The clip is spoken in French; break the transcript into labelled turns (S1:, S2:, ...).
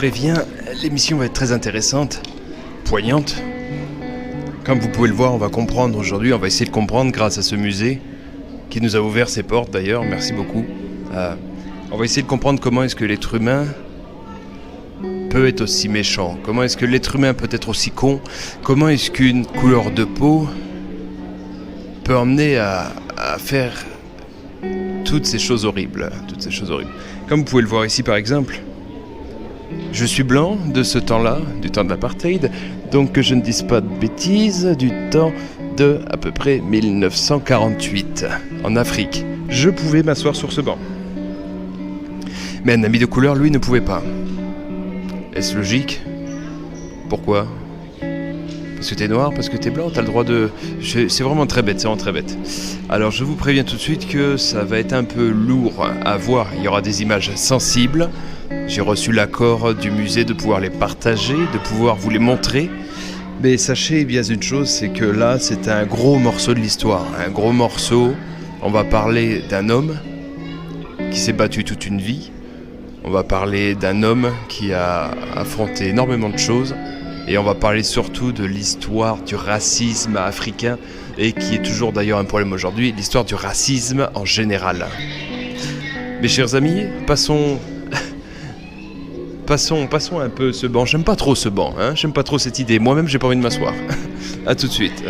S1: préviens, l'émission va être très intéressante, poignante. Comme vous pouvez le voir, on va comprendre aujourd'hui, on va essayer de comprendre grâce à ce musée qui nous a ouvert ses portes d'ailleurs, merci beaucoup. On va essayer de comprendre comment est-ce que l'être humain peut être aussi méchant, comment est-ce que l'être humain peut être aussi con, comment est-ce qu'une couleur de peau peut emmener à faire toutes ces choses horribles, Comme vous pouvez le voir ici par exemple, je suis blanc de ce temps-là, du temps de l'apartheid, donc que je ne dise pas de bêtises, du temps de à peu près 1948, en Afrique. Je pouvais m'asseoir sur ce banc. Mais un ami de couleur, lui, ne pouvait pas. Est-ce logique ? Pourquoi ? Parce que t'es noir, parce que t'es blanc, t'as le droit de... C'est vraiment très bête, Alors je vous préviens tout de suite que ça va être un peu lourd à voir. Il y aura des images sensibles. J'ai reçu l'accord du musée de pouvoir les partager, de pouvoir vous les montrer. Mais sachez bien une chose, c'est que là, c'est un gros morceau de l'histoire. Un gros morceau. On va parler d'un homme qui s'est battu toute une vie. On va parler d'un homme qui a affronté énormément de choses. Et on va parler surtout de l'histoire du racisme africain et qui est toujours d'ailleurs un problème aujourd'hui, l'histoire du racisme en général. Mes chers amis, passons un peu ce banc. J'aime pas trop ce banc, J'aime pas trop cette idée. Moi-même, j'ai pas envie de m'asseoir. À tout de suite.